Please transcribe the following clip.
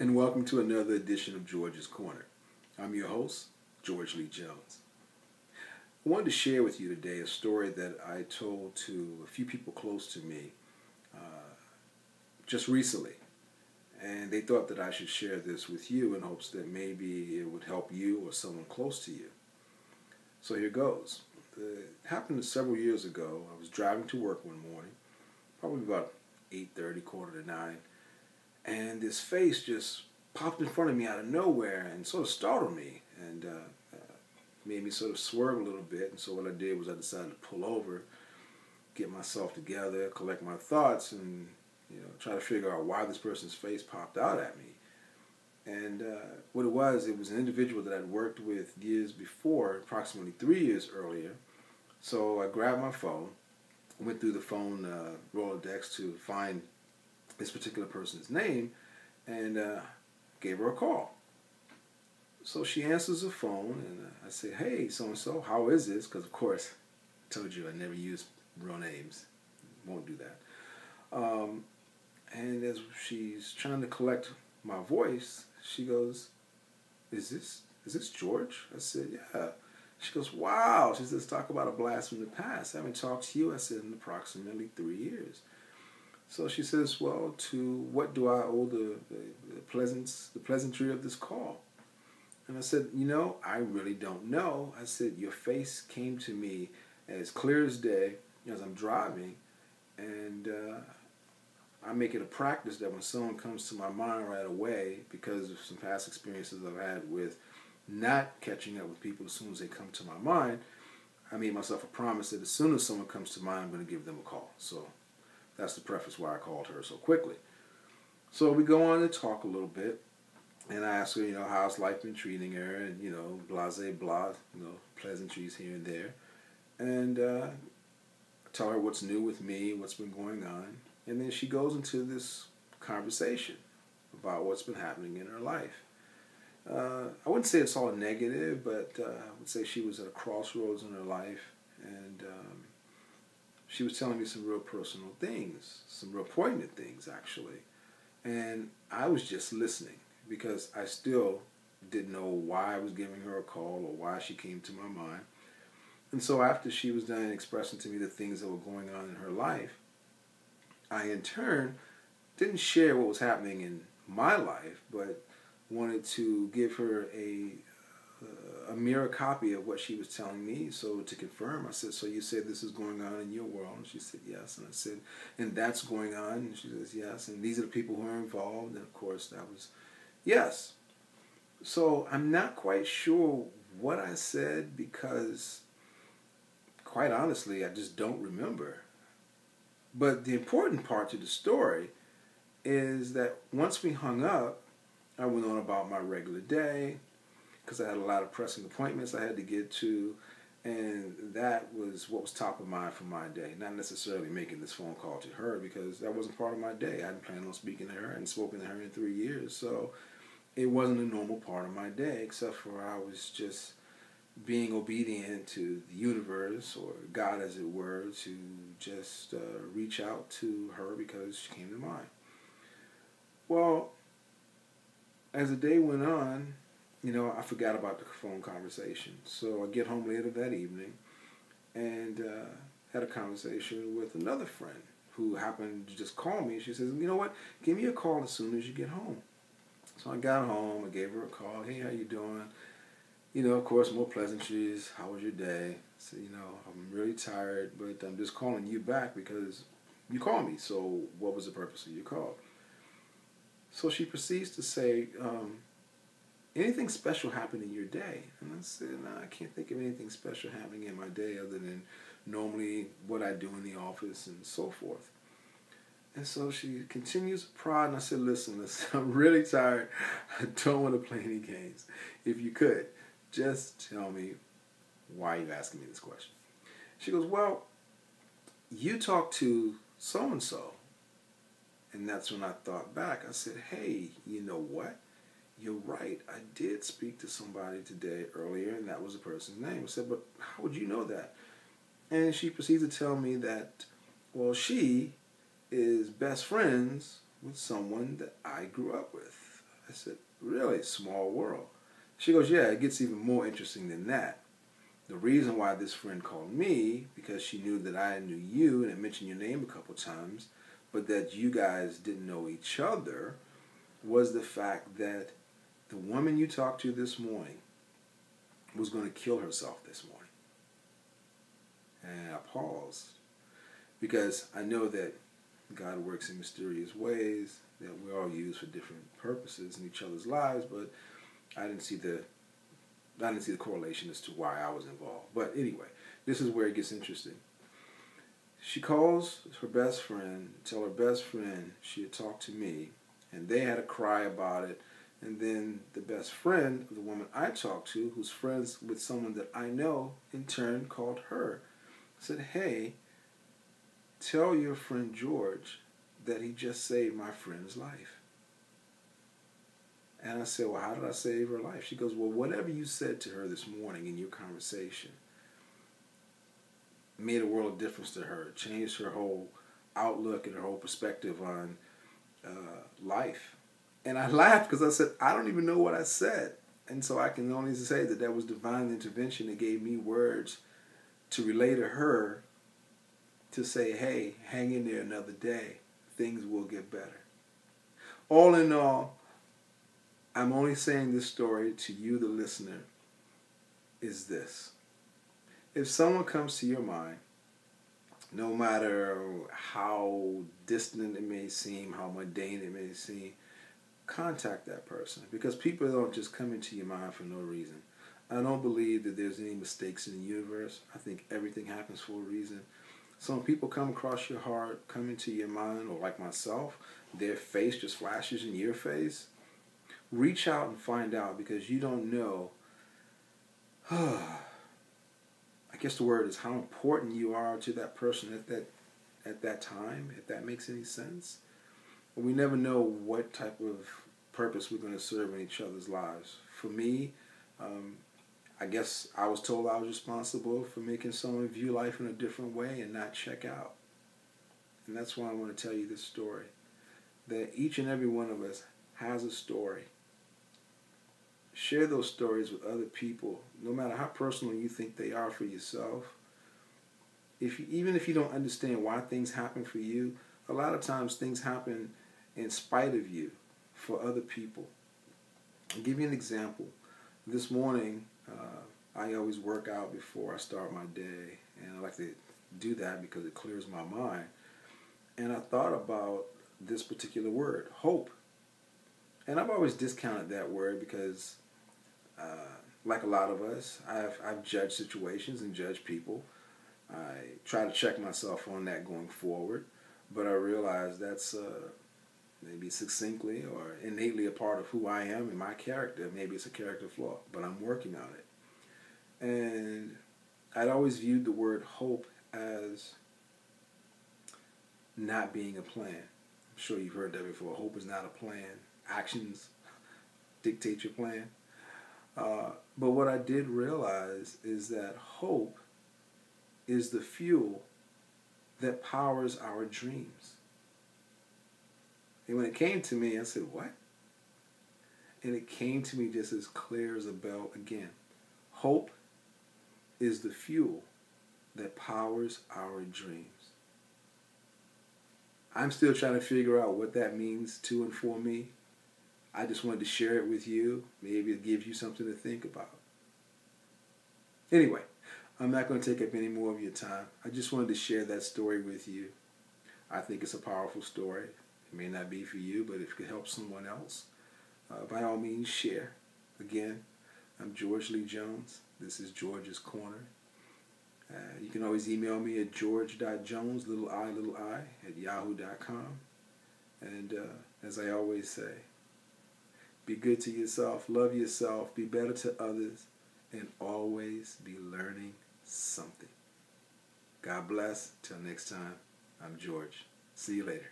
and welcome to another edition of George's Corner. I'm your host, George Lee Jones. I wanted to share with you today a story that I told to a few people close to me just recently, and they thought that I should share this with you in hopes that maybe it would help you or someone close to you. So here goes. It happened several years ago. I was driving to work one morning, probably about 8:30, quarter to 9, and this face just popped in front of me out of nowhere and sort of startled me and made me sort of swerve a little bit. And so what I did was I decided to pull over, get myself together, collect my thoughts, and try to figure out why this person's face popped out at me. And what it was an individual that I'd worked with years before, approximately 3 years earlier. So I grabbed my phone, went through the phone Rolodex to find this particular person's name, and gave her a call. So she answers the phone, and I say, "Hey, so-and-so, how is this?" Because, of course, I told you I never use real names. Won't do that. And as she's trying to collect my voice, she goes, is this George? I said, "Yeah." She goes, "Wow." She says, "Talk about a blast from the past. I haven't talked to you," I said, "in approximately 3 years." So she says, "Well, to what do I owe the pleasantry of this call?" And I said, "I really don't know." I said, "Your face came to me as clear as day as I'm driving, and I make it a practice that when someone comes to my mind right away, because of some past experiences I've had with not catching up with people as soon as they come to my mind, I made myself a promise that as soon as someone comes to mind, I'm going to give them a call." So that's the preface why I called her so quickly. So we go on to talk a little bit, and I ask her, how's life been treating her, and, blase blah, pleasantries here and there. And tell her what's new with me, what's been going on. And then she goes into this conversation about what's been happening in her life. I wouldn't say it's all negative, but I would say she was at a crossroads in her life, and she was telling me some real personal things, some real poignant things, actually. And I was just listening because I still didn't know why I was giving her a call or why she came to my mind. And so after she was done expressing to me the things that were going on in her life, I in turn didn't share what was happening in my life, but wanted to give her a mirror copy of what she was telling me. So to confirm, I said, "So you said this is going on in your world?" And she said, "Yes." And I said, "And that's going on?" And she says, "Yes." "And these are the people who are involved?" And of course that was yes. So I'm not quite sure what I said because, quite honestly, I just don't remember. But the important part to the story is that once we hung up, I went on about my regular day because I had a lot of pressing appointments I had to get to, and that was what was top of mind for my day. Not necessarily making this phone call to her because that wasn't part of my day. I hadn't planned on speaking to her. I hadn't spoken to her in 3 years, so it wasn't a normal part of my day, except for I was just being obedient to the universe or God, as it were, to just reach out to her because she came to mind. Well, as the day went on, I forgot about the phone conversation. So I get home later that evening and had a conversation with another friend who happened to just call me. She says, "You know what? Give me a call as soon as you get home." So I got home. I gave her a call. "Hey, how you doing?" Of course, more pleasantries. "How was your day?" I said, "I'm really tired, but I'm just calling you back because you called me. So what was the purpose of your call?" So she proceeds to say, "Anything special happened in your day?" And I said, "No, I can't think of anything special happening in my day other than normally what I do in the office and so forth." And so she continues to prod, and I said, listen, I'm really tired. I don't want to play any games. If you could, just tell me why you're asking me this question. She goes, "Well, you talked to so-and-so." And that's when I thought back. I said, "Hey, you know what? You're right. I did speak to somebody today earlier, and that was the person's name." I said, "But how would you know that?" And she proceeds to tell me that, well, she is best friends with someone that I grew up with. I I said, really? Small world. She goes, yeah, it gets even more interesting than that. The reason why this friend called me, because she knew that I knew you and had mentioned your name a couple times, but that you guys didn't know each other, was the fact that the woman you talked to this morning was going to kill herself this morning. And I paused because I know that God works in mysterious ways that we all use for different purposes in each other's lives, but I didn't see the correlation as to why I was involved. But anyway, this is where it gets interesting. She calls her best friend, tell her best friend she had talked to me, and they had a cry about it. And then the best friend of the woman I talked to, who's friends with someone that I know, in turn called her. Said, hey, tell your friend George that he just saved my friend's life. And I said, well, how did I save her life? She goes, well, whatever you said to her this morning in your conversation made a world of difference to her. It changed her whole outlook and her whole perspective on life. And I laughed because I said, I don't even know what I said. And so I can only say that that was divine intervention that gave me words to relay to her to say, hey, hang in there another day. Things will get better. All in all, I'm only saying this story to you, the listener, is this. If someone comes to your mind, no matter how distant it may seem, how mundane it may seem, contact that person, because people don't just come into your mind for no reason. I don't believe that there's any mistakes in the universe. I think everything happens for a reason. So when people come across your heart, come into your mind, or like myself, their face just flashes in your face, reach out and find out, because you don't know, I guess the word is how important you are to that person at that time, if that makes any sense. We never know what type of purpose we're going to serve in each other's lives. For me, I guess I was told I was responsible for making someone view life in a different way and not check out. And that's why I want to tell you this story. That each and every one of us has a story. Share those stories with other people, no matter how personal you think they are for yourself. Even if you don't understand why things happen for you, a lot of times things happen in spite of you for other people. I'll give you an example. This morning, I always work out before I start my day, and I like to do that because it clears my mind. And I thought about this particular word, hope. And I've always discounted that word because, like a lot of us, I've judged situations and judged people. I try to check myself on that going forward, but I realize that's maybe succinctly or innately a part of who I am and my character. Maybe it's a character flaw, but I'm working on it. And I'd always viewed the word hope as not being a plan. I'm sure you've heard that before. Hope is not a plan. Actions dictate your plan. But what I did realize is that hope is the fuel that powers our dreams. And when it came to me, I said, what? And it came to me just as clear as a bell again. Hope is the fuel that powers our dreams. I'm still trying to figure out what that means to and for me. I just wanted to share it with you. Maybe it gives you something to think about. Anyway, I'm not going to take up any more of your time. I just wanted to share that story with you. I think it's a powerful story. It may not be for you, but if it could help someone else, by all means, share. Again, I'm George Lee Jones. This is George's Corner. You can always email me at george.jones, little I, at yahoo.com. And as I always say, be good to yourself, love yourself, be better to others, and always be learning something. God bless. Till next time, I'm George. See you later.